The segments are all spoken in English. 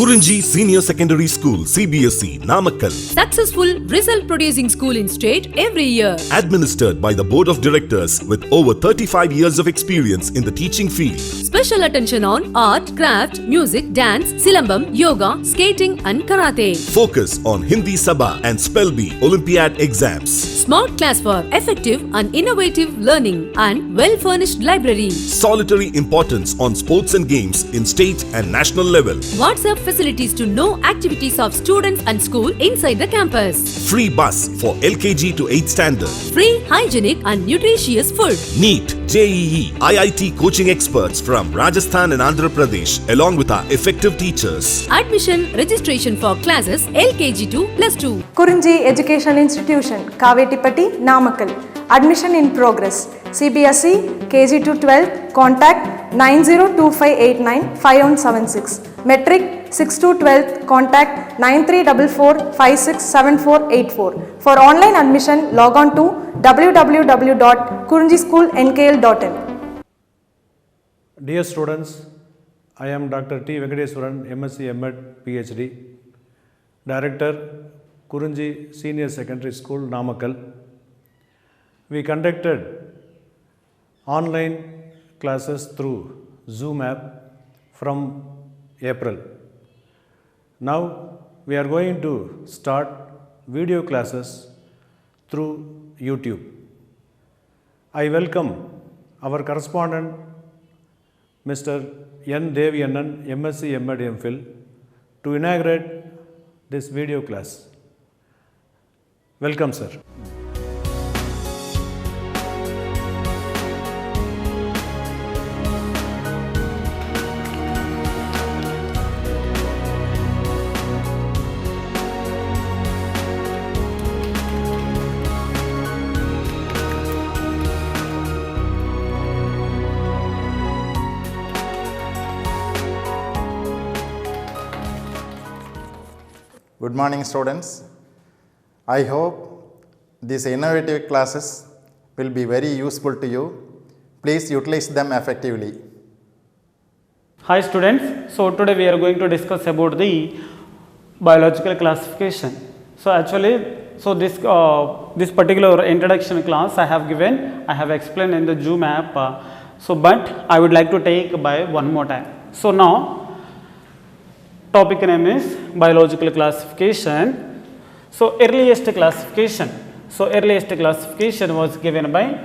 Kurunji Senior Secondary School, CBSE, Namakkal. Successful result producing school in state every year. Administered by the Board of Directors with over 35 years of experience in the teaching field. Special attention on art, craft, music, dance, silambam, yoga, skating and karate. Focus on Hindi Sabha and Spell Bee Olympiad exams. Smart class for effective and innovative learning and well-furnished library. Solitary importance on sports and games in state and national level. WhatsApp facilities to know activities of students and school inside the campus. Free bus for LKG to 8th standard. Free, hygienic and nutritious food. NEET, JEE, IIT coaching experts from Rajasthan and Andhra Pradesh along with our effective teachers. Admission registration for classes LKG to +2. Kurunji Education Institution, Kavetipatti, Namakkal. Admission in progress. CBSE, KG to 12, contact 9025895176. Metric 6 to 12, contact 9344567484. For online admission, log on to www.kurunjischoolnkl.in. Dear students, I am Dr. T. Venkateswaran, MSc, M.Ed, PhD, Director, Kurunji Senior Secondary School, Namakkal. We conducted online classes through Zoom app from April. Now we are going to start video classes through YouTube. I welcome our correspondent Mr. N. Deviyannan, MSc, M.Ed, MPhil to inaugurate this video class. Welcome, sir. Good morning, students. I hope these innovative classes will be very useful to you. Please utilize them effectively. Hi students, so today we are going to discuss about the biological classification. So actually, this particular introduction class I have explained in the Zoom app. But I would like to take by one more time. So now, topic name is biological classification. So earliest classification was given by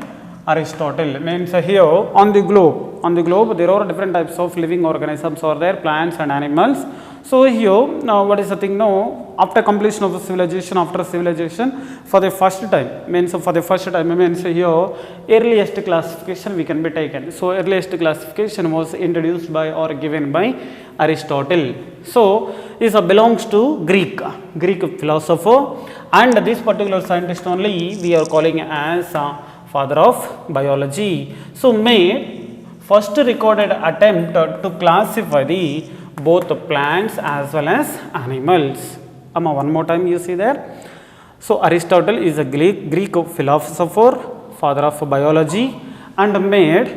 Aristotle. Means here on the globe there are different types of living organisms are there, plants and animals. So here now what is the thing now, after completion of the civilization, for the first time means here earliest classification we can be taken. So earliest classification was introduced by or given by Aristotle. So this belongs to Greek philosopher, and this particular scientist only we are calling as father of biology. So made first recorded attempt to classify the both plants as well as animals. One more time you see there. So Aristotle is a Greek philosopher, father of biology, and made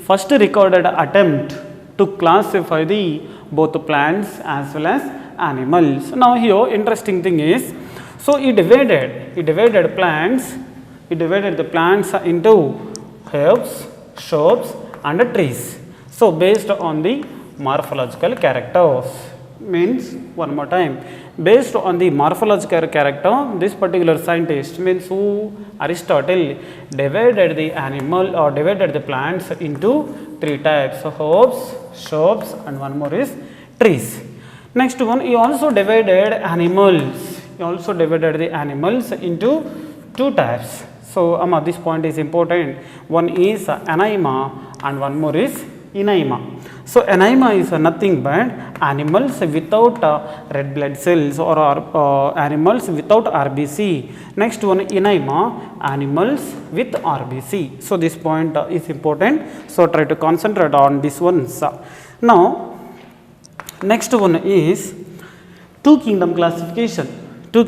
first recorded attempt to classify the both plants as well as animals. Now here interesting thing is, so he divided the plants into herbs, shrubs and trees. So based on the morphological characters, means one more time, based on the morphological character, this particular scientist means who Aristotle divided the animal or divided the plants into three types: herbs, shrubs and one more is trees. Next one, he also divided the animals into two types. So this point is important. One is Anaima and one more is Enaima. So Anaima is nothing but animals without red blood cells or animals without RBC. Next one, Enaima, animals with RBC. So this point is important. So try to concentrate on this one. Now next one is two kingdom classification. So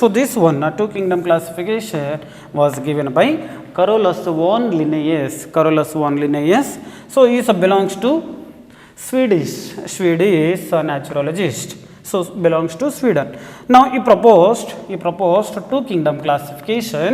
this one, two kingdom classification was given by Carolus von Linnaeus. So he belongs to Swedish naturalist. So belongs to Sweden. Now he proposed two kingdom classification.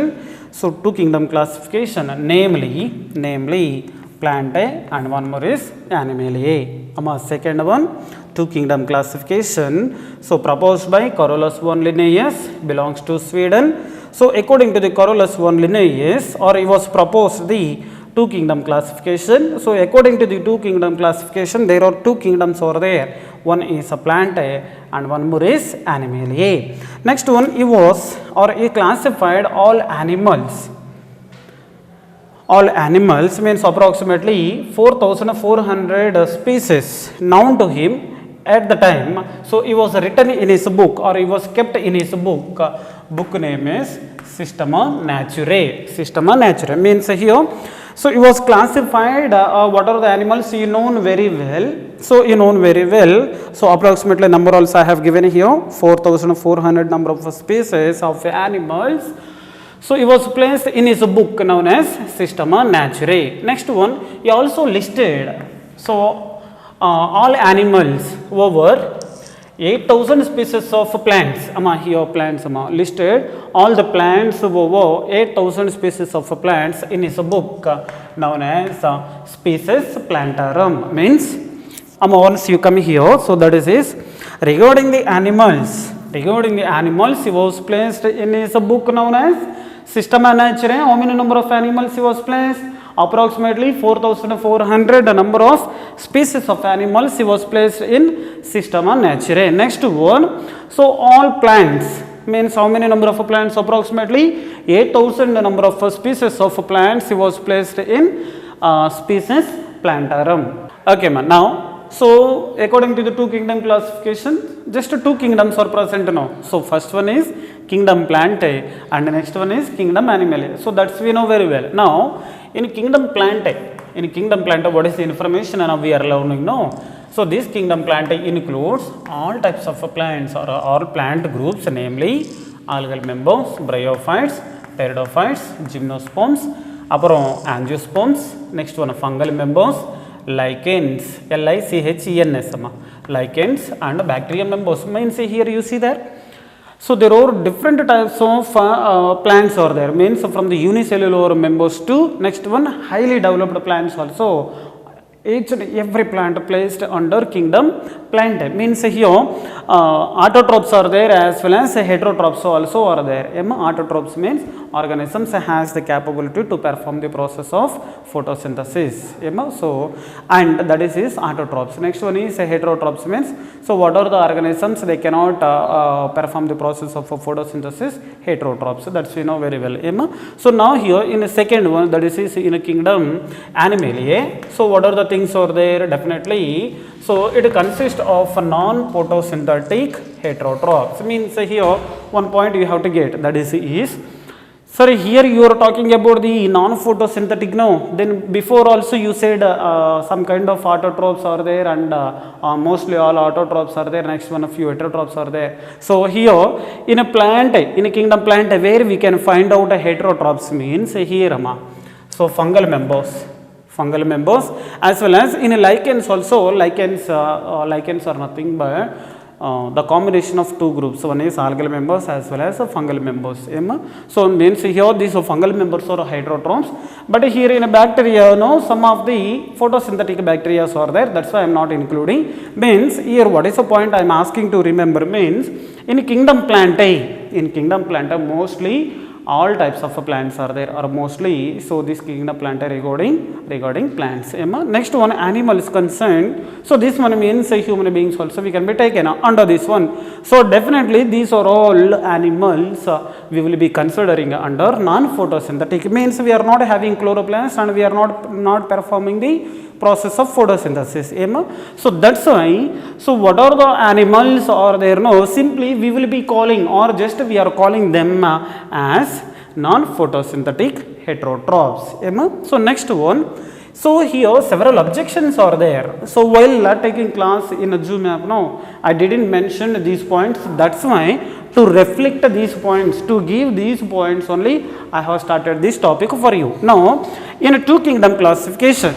So two kingdom classification, namely Plantae and one more is Animaliae. Second one, two kingdom classification. So proposed by Carolus von Linnaeus, belongs to Sweden. So according to the Carolus von Linnaeus, or he was proposed the two kingdom classification. So according to the two kingdom classification, there are two kingdoms over there. One is a Plantae and one more is Animaliae. Next one, he classified all animals. All animals means approximately 4,400 species known to him at the time. So he was written in his book, or he was kept in his book. Book name is Systema Naturae. Systema Naturae means here. So he was classified what are the animals he known very well. So he known very well. So approximately number also I have given here 4,400 number of species of animals. So he was placed in his book known as Systema Naturae. Next one, he also listed all animals over 8,000 species of plants. Here plants listed all the plants over 8,000 species of plants in his book known as Species Plantarum. Means once you come here, so that is regarding the animals, he was placed in his book known as Systema Naturae. How many number of animals he was placed? Approximately 4,400 number of species of animals he was placed in Systema Naturae. Next one, so all plants means how many number of plants? Approximately 8,000 number of species of plants he was placed in Species Plantarum. Okay, man. Now, so according to the two kingdom classification, just two kingdoms are present now. So first one is kingdom Plantae and the next one is kingdom Animaliae. So that's we know very well. Now in kingdom Plantae, what is the information and we are learning now? So this kingdom Plantae includes all types of plants or all plant groups, namely algal members, bryophytes, pteridophytes, gymnosperms, angiosperms. Next one fungal members, lichens, lichens, lichens and bacterial members. Means here you see there. So there are different types of plants are there, means from the unicellular members to next one highly developed plants also. Each and every plant placed under kingdom Plantae. Means here autotrophs are there as well as heterotrophs also are there. Autotrophs means organisms has the capability to perform the process of photosynthesis. So and that is autotrophs. Next one is heterotrophs means so what are the organisms they cannot perform the process of photosynthesis? Heterotrophs. That's we know very well. So now here in the second one, that is in a kingdom Animaliae. So what are the things are there? Definitely. So it consists of non-photosynthetic heterotrophs. Means here one point you have to get, that is sir, here you are talking about the non-photosynthetic, no? Then before also you said some kind of autotrophs are there and mostly all autotrophs are there. Next one a few heterotrophs are there. So here in a plant, in a kingdom plant where we can find out a heterotrophs means here so fungal members as well as in a lichens also. Lichens are nothing but the combination of two groups. One is algal members as well as fungal members. So means here these fungal members are heterotrophs, but here in a bacteria, no, some of the photosynthetic bacteria are there. That's why I am not including. Means here what is the point I am asking to remember? Means in kingdom Plantae, mostly all types of plants are there, or mostly. So this kingdom Plantae regarding plants. Next one, animals concerned. So this one means human beings also we can be taken under this one. So definitely these are all animals we will be considering under non-photosynthetic. Means we are not having chloroplasts and we are not performing the process of photosynthesis. So that's why, so what are the animals are there? No, simply we will be calling, or just we are calling them as non-photosynthetic heterotrophs. So next one, so here several objections are there. So while taking class in a Zoom app, no, I didn't mention these points. That's why to reflect these points, to give these points only, I have started this topic for you. Now in a two kingdom classification,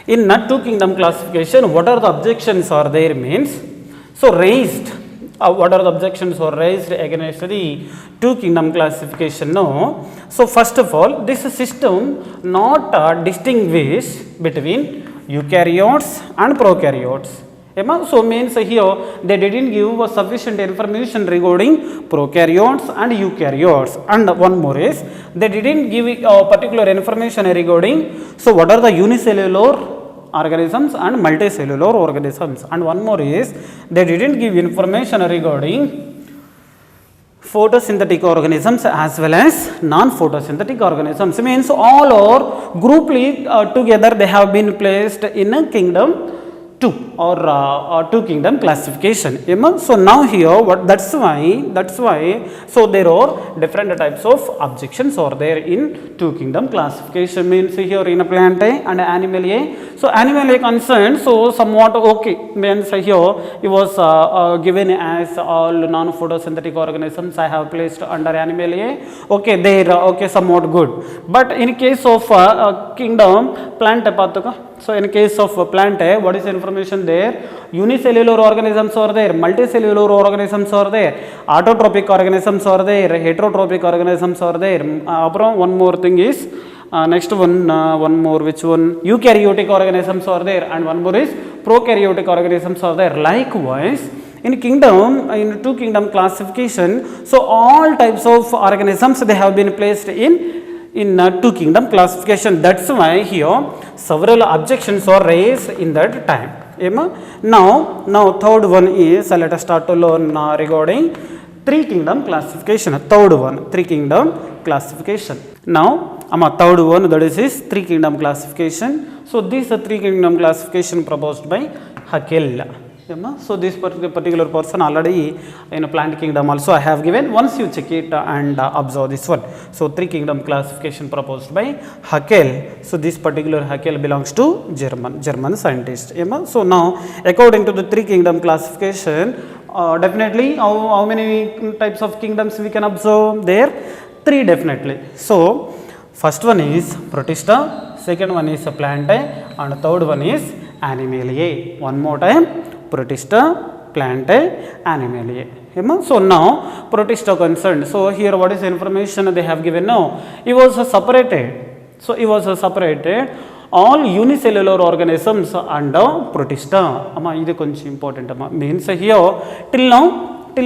In two kingdom classification, what are the objections are there means, so raised, what are the objections are raised against the two kingdom classification? No. So first of all, this system not distinguish between eukaryotes and prokaryotes. So means here they didn't give sufficient information regarding prokaryotes and eukaryotes, and one more is they didn't give particular information regarding, so what are the unicellular organisms and multicellular organisms, and one more is they didn't give information regarding photosynthetic organisms as well as non-photosynthetic organisms. Means all are grouply together they have been placed in a kingdom 2 or two kingdom classification. So now here what that's why so there are different types of objections are there in two kingdom classification. Means here in a plant A and animal A. So animal A concerned, so somewhat okay, means here it was given as all non-photosynthetic organisms I have placed under animal A. Okay, there okay, somewhat good. But in case of kingdom plant A, so in case of plant A, what is the information there? Unicellular organisms are there, multicellular organisms are there, autotrophic organisms are there, heterotrophic organisms are there. One more thing is next one more, which one? Eukaryotic organisms are there, and one more is prokaryotic organisms are there. Likewise, in kingdom, in two kingdom classification, so all types of organisms they have been placed in two kingdom classification. That's why here several objections are raised in that time. Now third one is let us start to learn regarding three kingdom classification. Third one, three kingdom classification. Now third one, that is three kingdom classification. So this three kingdom classification proposed by Haeckel. So this particular person already in a plant kingdom also I have given. Once you check it and observe this one. So three kingdom classification proposed by Haeckel. So this particular Haeckel belongs to German scientist. So now according to the three kingdom classification, definitely how many types of kingdoms we can observe there? Three definitely. So first one is Protista, second one is Plant A, and third one is Animalia. One more time. Protista, Plant A, Animalia. So now Protista concerned. So here what is the information they have given now? It was separated. So it was separated all unicellular organisms under Protista. This is important. Means here till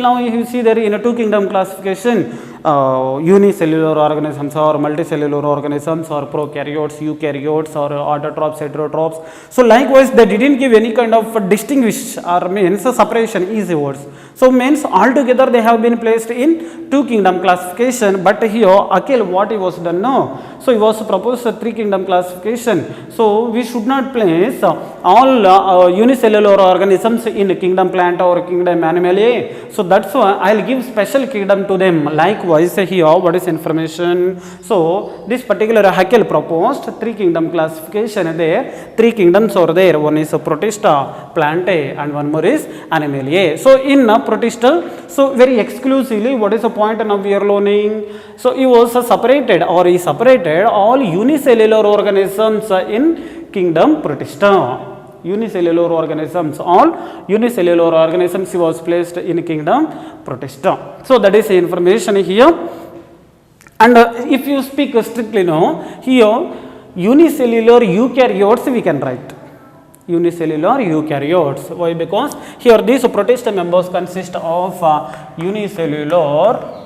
now you see there in a two kingdom classification, unicellular organisms or multicellular organisms or prokaryotes, eukaryotes or autotrophs, heterotrophs. So likewise they didn't give any kind of distinguish or means separation, easy words. So means altogether they have been placed in two kingdom classification, but here Haeckel what he was done now. So he was proposed a three kingdom classification. So we should not place all unicellular organisms in kingdom plant or kingdom animalia. So that's why I will give special kingdom to them. Likewise here what is information? So this particular Haeckel proposed three kingdom classification there. Three kingdoms are there. One is Protista, Plant A, and one more is Animalia. So in Protista, so very exclusively what is the point now we are learning? So he was separated or he separated all unicellular organisms in kingdom Protista. Unicellular organisms, all unicellular organisms he was placed in kingdom Protista. So that is the information here. And if you speak strictly now, here unicellular eukaryotes we can write. Unicellular eukaryotes. Why? Because here these Protista members consist of unicellular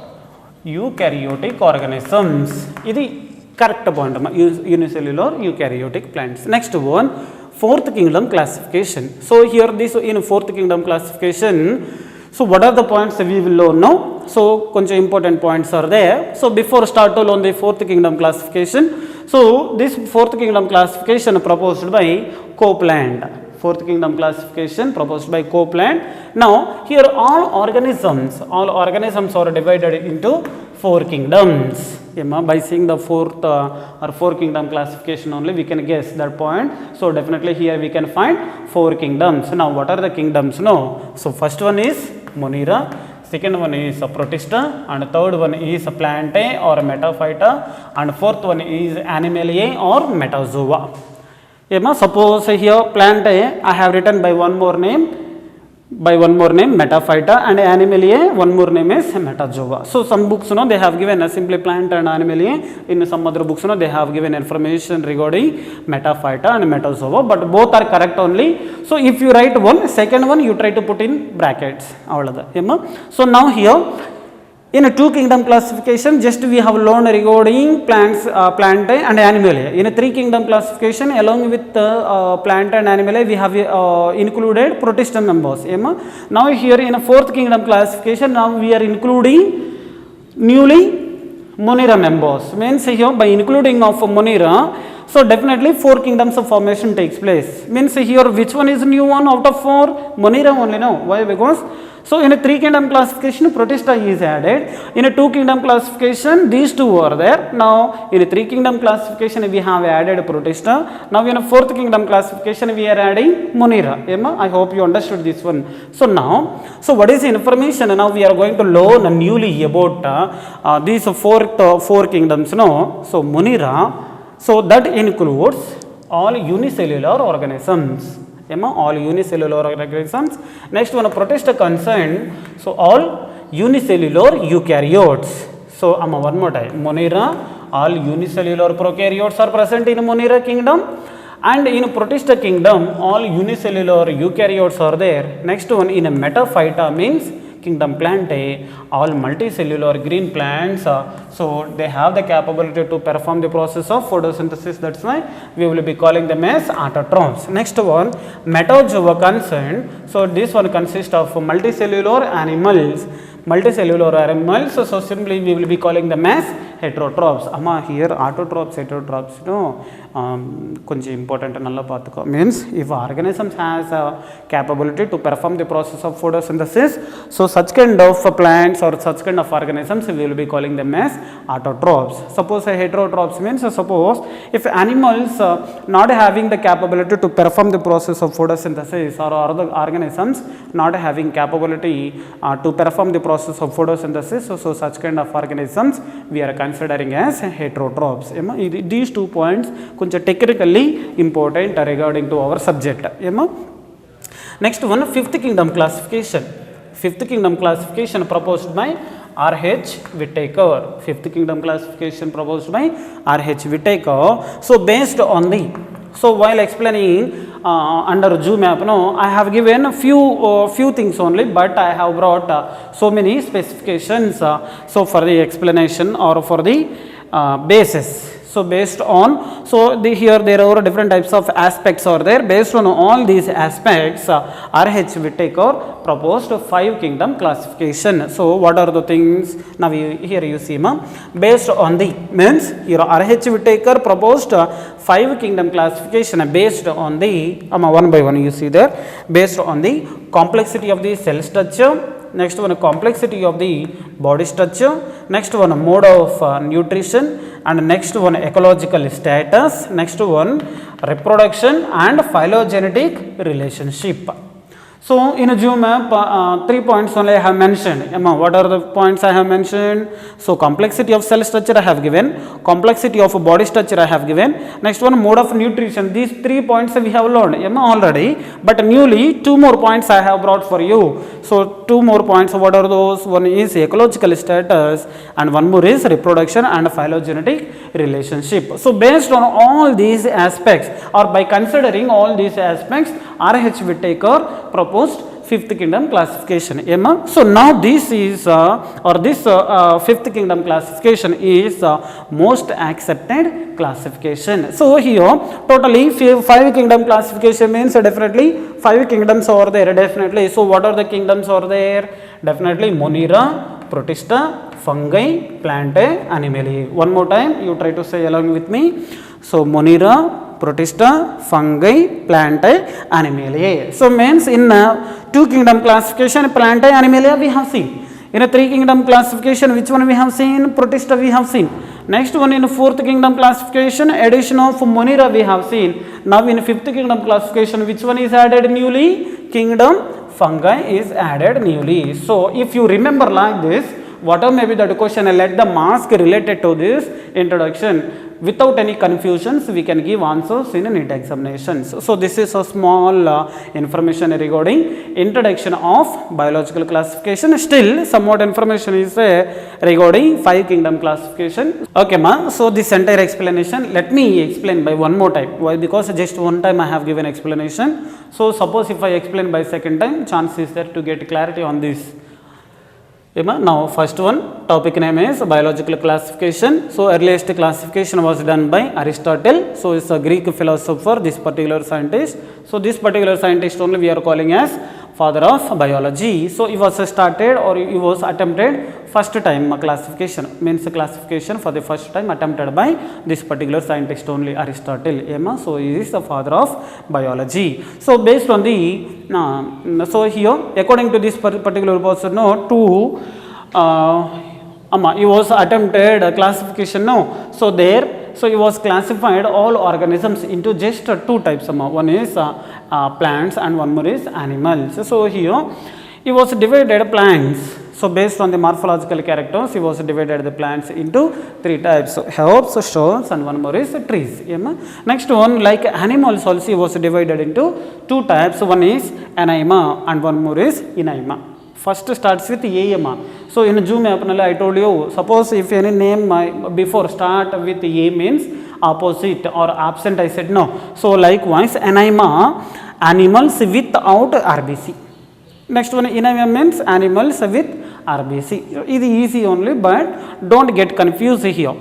eukaryotic organisms. This is correct point. Unicellular eukaryotic plants. Next one, fourth kingdom classification. So here this in fourth kingdom classification. So what are the points we will learn now? So bunch of important points are there. So before start to learn the fourth kingdom classification. So this fourth kingdom classification proposed by Copeland. Fourth kingdom classification proposed by Copeland. Now here all organisms are divided into four kingdoms. By seeing the fourth or four kingdom classification only we can guess that point. So definitely here we can find four kingdoms. Now what are the kingdoms? No. So first one is Monera, second one is Protista, and third one is Plant A or Metaphyta, and fourth one is Animalia or Metazoa. Suppose here plant A, I have written by one more name Metaphyta, and Animalia, one more name is Metazoa. So some books, they have given a simply plant and Animalia. In some other books, they have given information regarding Metaphyta and Metazoa, but both are correct only. So if you write one, second one you try to put in brackets. So now here, in a two kingdom classification, just we have learned regarding plants, plant and animalia. In a three kingdom classification, along with plant and animalia, we have included protista members. Now here in a fourth kingdom classification, now we are including newly Monera members. Means here by including of Monera, so definitely four kingdoms of formation takes place. Means here which one is new one out of four? Monera only now. Why? Because so in a three kingdom classification, protista is added. In a two kingdom classification, these two are there. Now in a three kingdom classification, we have added protista. Now in a fourth kingdom classification, we are adding Monera. I hope you understood this one. So now, so what is the information? Now we are going to learn newly about these four kingdoms. No, so Monera. So that includes all unicellular organisms. All unicellular organisms. Next one, protista concerned. So all unicellular eukaryotes. So one more time, Monera, all unicellular prokaryotes are present in Monera kingdom, and in protista kingdom all unicellular eukaryotes are there. Next one, in a Metaphyta means kingdom Plantae, all multicellular green plants, so they have the capability to perform the process of photosynthesis. That's why we will be calling them as autotrophs. Next one, Metazoa concerned. So this one consists of multicellular animals. So simply we will be calling them as heterotrophs. Here autotrophs, heterotrophs, konja important nalla paathuko. Means if organisms has a capability to perform the process of photosynthesis, so such kind of plants or such kind of organisms we will be calling them as autotrophs. Suppose a heterotrophs means suppose if animals not having the capability to perform the process of photosynthesis, or other organisms not having capability to perform the process of photosynthesis, so such kind of organisms we are considering as heterotrophs. These 2 points konja technically important regarding to our subject. Next one, fifth kingdom classification. Fifth kingdom classification proposed by R.H. Whittaker. Fifth kingdom classification proposed by R.H. Whittaker. So based on the, so while explaining under ZooMap, I have given a few things only, but I have brought so many specifications. So for the explanation or for the basis. So based on, so here there are different types of aspects are there. Based on all these aspects, R.H. Whittaker proposed 5 kingdom classification. So what are the things? Now here you see, based on the, means here R.H. Whittaker proposed 5 kingdom classification based on the, one by one you see there, based on the complexity of the cell structure. Next one, complexity of the body structure. Next one, mode of nutrition, and next one, ecological status. Next one, reproduction and phylogenetic relationship. So in a ZooMap, 3 points only I have mentioned. What are the points I have mentioned? So complexity of cell structure I have given, complexity of body structure I have given. Next one, mode of nutrition. These 3 points we have learned already, but newly 2 more points I have brought for you. So 2 more points, what are those? One is ecological status and one more is reproduction and phylogenetic relationship. So based on all these aspects, or by considering all these aspects, R.H. Whittaker proposed 5th kingdom classification. So now this is this 5th kingdom classification is most accepted classification. So here totally 5 kingdom classification means definitely 5 kingdoms are there, definitely. So what are the kingdoms are there? Definitely Monera, Protista, Fungi, Plantae, Animalia. One more time you try to say along with me. So Monera, Protista, Fungi, Plantae, Animalia. So means in 2 kingdom classification, Plantae, Animalia we have seen. In a 3 kingdom classification, which one we have seen? Protista we have seen. Next one, in 4th kingdom classification, addition of Monera we have seen. Now in 5th kingdom classification, which one is added newly? Kingdom Fungi is added newly. So if you remember like this, whatever may be the question, let the mask related to this introduction. without any confusions we can give answers in NEET examinations. So this is a small information regarding introduction of biological classification. Still somewhat information is regarding 5 kingdom classification. Okay ma, so this entire explanation let me explain by one more time. Why? Because just one time I have given explanation. So suppose if I explain by second time, chance is there to get clarity on this. Now first one, topic name is biological classification. So earliest classification was done by Aristotle. So it's a Greek philosopher, this particular scientist. So this particular scientist only we are calling as father of biology. So it was started or it was attempted first time classification, means classification for the first time attempted by this particular scientist only, Aristotle. So he is the father of biology. So based on the so here according to this particular person, it was attempted classification. So there, so it was classified all organisms into just 2 types. One is plants and one more is animals. So here it was divided plants. So based on the morphological characters, he was divided the plants into 3 types: herbs, shrubs, and one more is trees. Next one, like animals also, he was divided into 2 types. One is anima and one more is inanima. First starts with A. So in Zoom app I told you, suppose if any name before start with A means opposite or absent, I said no. So likewise anima, animals without RBC. Next one, inanima means animals with RBC. It is easy only, but don't get confused here.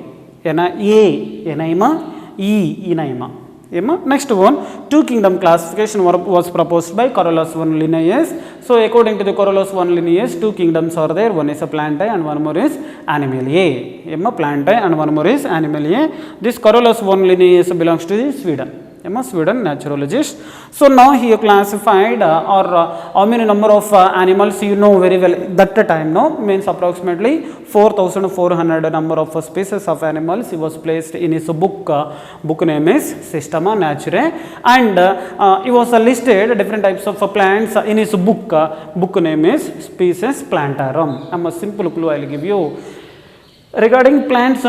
A, anima, E, inanima. Next one, 2 kingdom classification was proposed by Carolus von Linnaeus. So according to the Carolus von Linnaeus, 2 kingdoms are there. One is a plantae and one more is animalia. Plantae and one more is animalia. This Carolus von Linnaeus belongs to Sweden. Sweden naturalist. So now he classified how many number of animals, you know very well that time, no, means approximately 4,400 number of species of animals he was placed in his book. Book name is Systema Naturae, and he was listed different types of plants in his book. Book name is Species Plantarum. A simple clue I will give you regarding plants,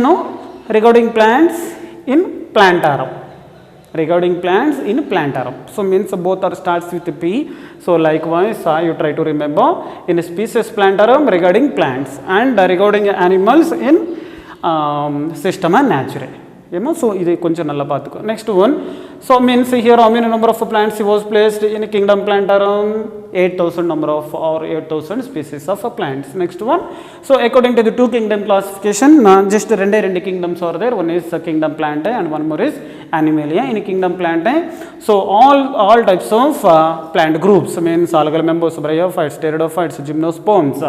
regarding plants in Plantarum. Regarding plants in Plantarum. So means both are starts with P. So likewise you try to remember in Species Plantarum regarding plants, and regarding animals in Systema Naturae. So this is next one. So means here how many number of plants he was placed in kingdom Plantarum? 8,000 number of or 8,000 species of plants. Next one. So according to the 2 kingdom classification, just 2 kingdoms are there. One is kingdom Plantae and one more is Animalia. In kingdom Plantae, so all types of plant groups, means algal members, bryophytes, pteridophytes, gymnosperms,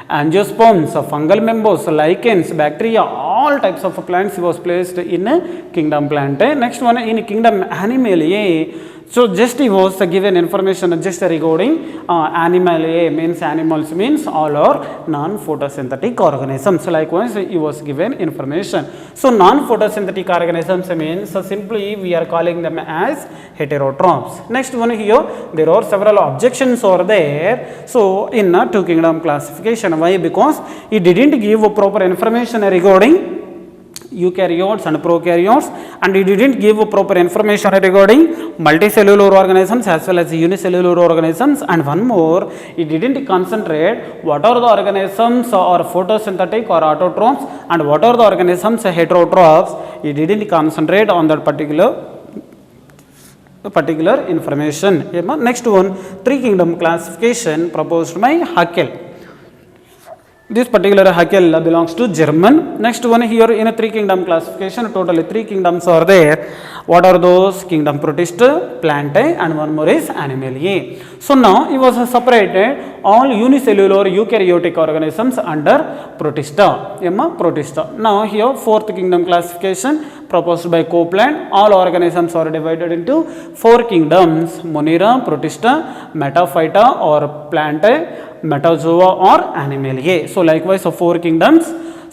angiosperms, fungal members, lichens, bacteria, all types of plants was placed in kingdom Plantae. Next one, in kingdom Animalia, so just he was given information just regarding Animalia, means animals means all are non-photosynthetic organisms. Likewise he was given information. So non-photosynthetic organisms means simply we are calling them as heterotrophs. Next one, here there are several objections over there. So in 2 kingdom classification, why? Because he didn't give proper information regarding eukaryotes and prokaryotes, and he didn't give proper information regarding multicellular organisms as well as unicellular organisms, and one more, he didn't concentrate what are the organisms or photosynthetic or autotrophs and what are the organisms heterotrophs. He didn't concentrate on that particular information. Next one, 3 kingdom classification proposed by Haeckel. This particular Haeckel belongs to German. Next one, here in a 3 kingdom classification, totally 3 kingdoms are there. What are those? Kingdom Protista, Plantae, and one more is Animalia. So now it was separated all unicellular eukaryotic organisms under Protista. Protista. Now here 4th kingdom classification proposed by Copeland. All organisms are divided into 4 kingdoms: Monera, Protista, Metaphyta or Plantae, Metazoa or Animalia. So likewise 4 kingdoms.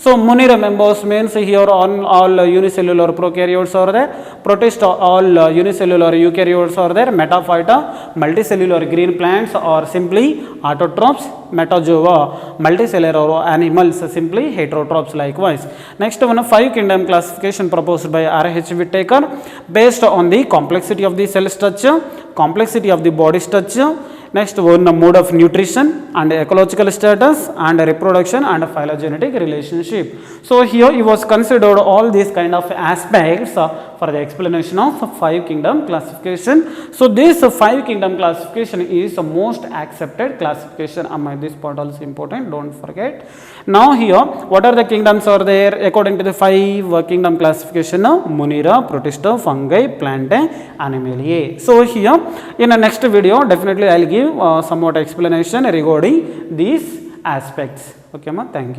So Munira members means here on all unicellular prokaryotes are there, protist all unicellular eukaryotes are there, metaphyta, multicellular green plants or simply autotrophs, metazoa, multicellular animals simply heterotrophs likewise. Next one, 5 kingdom classification proposed by R.H. Whittaker based on the complexity of the cell structure, complexity of the body structure. Next one, mode of nutrition and ecological status and reproduction and phylogenetic relationship. So here he was considered all these kind of aspects for the explanation of 5 kingdom classification. So this 5 kingdom classification is the most accepted classification. This part also important, don't forget. Now here, what are the kingdoms are there according to the 5 kingdom classification? Munira, Protista, Fungi, Plantae, Animalia. So here in the next video definitely I will give somewhat explanation regarding these aspects. Okay, ma, thank you.